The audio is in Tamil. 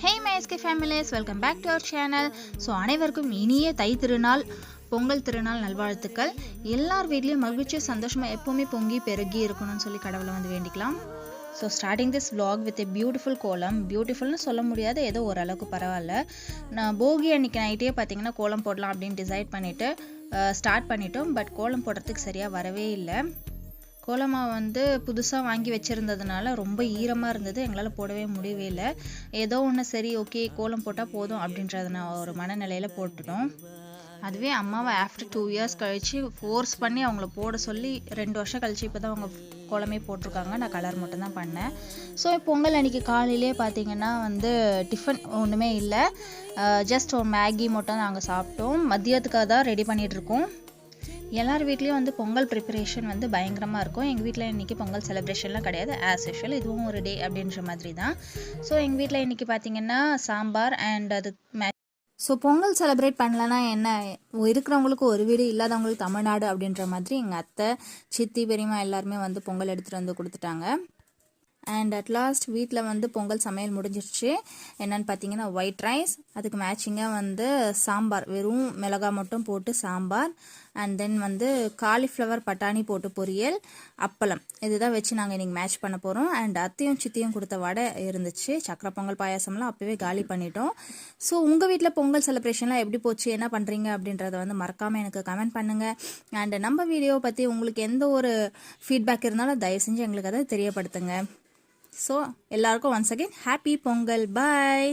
Hey my SK families, welcome back to our channel. So அனைவருக்கும் இனிய தை திருநாள் பொங்கல் திருநாள் நல்வாழ்த்துக்கள். எல்லார் வீட்லேயும் மகிழ்ச்சி சந்தோஷமாக எப்போவுமே பொங்கி பெருகி இருக்கணும்னு சொல்லி கடவுளை வந்து வேண்டிக்கலாம். So starting this vlog with a beautiful kolam. பியூட்டிஃபுல்னு சொல்ல முடியாது, ஏதோ ஓரளவுக்கு பரவாயில்ல. நான் போகி அன்றைக்கி நைட்டே பார்த்தீங்கன்னா கோலம் போடலாம் அப்படின்னு டிசைட் பண்ணிவிட்டு ஸ்டார்ட் பண்ணிட்டோம். பட் கோலம் போடுறதுக்கு சரியாக வரவே இல்லை. கோலமாவு வந்து புதுசாக வாங்கி வச்சுருந்ததுனால ரொம்ப ஈரமாக இருந்தது, எங்களால் போடவே முடியவே இல்லை. ஏதோ ஒன்று சரி ஓகே கோலம் போட்டால் போதும் அப்படின்றத நான் ஒரு மனநிலையில் போட்டுட்டோம். அதுவே அம்மாவை ஆஃப்டர் 2 years கழித்து ஃபோர்ஸ் பண்ணி அவங்கள போட சொல்லி 2 வருஷம் கழித்து இப்போ தான் அவங்க கோலமே போட்டிருக்காங்க. நான் கலர் மட்டும்தான் பண்ணேன். ஸோ பொங்கல் அன்றைக்கி காலையிலே பார்த்திங்கன்னா வந்து டிஃபன் ஒன்றுமே இல்லை, ஜஸ்ட் ஒரு மேகி மட்டும் நாங்கள் சாப்பிட்டோம். மதியத்துக்காக தான் ரெடி பண்ணிகிட்ருக்கோம். எல்லார் வீட்லேயும் வந்து பொங்கல் ப்ரிப்பரேஷன் வந்து பயங்கரமாக இருக்கும். எங்கள் வீட்டில் இன்றைக்கி பொங்கல் செலிப்ரேஷன்லாம் கிடையாது, ஆஸ் யூஷுவல் இதுவும் ஒரு டே அப்படின்ற மாதிரி தான். ஸோ எங்கள் வீட்டில் இன்றைக்கி பார்த்திங்கன்னா சாம்பார் அண்ட் அது ஸோ பொங்கல் செலிப்ரேட் பண்ணலன்னா என்ன, இருக்கிறவங்களுக்கு ஒரு வீடு, இல்லாதவங்களுக்கு தமிழ்நாடு அப்படின்ற மாதிரி எங்கள் அத்தை சித்தி பெரியம்மா எல்லாருமே வந்து பொங்கல் எடுத்துகிட்டு வந்து கொடுத்துட்டாங்க. அண்ட் அட் லாஸ்ட் வீட்டில் வந்து பொங்கல் சமையல் முடிஞ்சிருச்சு. என்னென்னு பார்த்தீங்கன்னா ஒயிட் ரைஸ், அதுக்கு மேட்சிங்காக வந்து சாம்பார், வெறும் மிளகா மட்டும் போட்டு சாம்பார், அண்ட் தென் வந்து காலிஃப்ளவர் பட்டாணி போட்டு பொரியல், அப்பளம், இதுதான் வச்சு நாங்கள் இன்றைக்கி மேட்ச் பண்ண போகிறோம். அண்ட் அத்தையும் சித்தியும் கொடுத்த வடை இருந்துச்சு. சக்கரை பொங்கல் பாயாசம்லாம் அப்போவே காலி பண்ணிட்டோம். ஸோ உங்கள் வீட்டில் பொங்கல் செலிப்ரேஷன்லாம் எப்படி போச்சு, என்ன பண்ணுறீங்க அப்படின்றத வந்து மறக்காமல் எனக்கு கமெண்ட் பண்ணுங்கள். அண்ட் நம்ம வீடியோவை பற்றி உங்களுக்கு எந்த ஒரு ஃபீட்பேக் இருந்தாலும் தயவு செஞ்சு எங்களுக்கு அதை தெரியப்படுத்துங்க. ஸோ எல்லாருக்கும் ஒன்ஸ் அகெயின் ஹாப்பி பொங்கல், பாய்.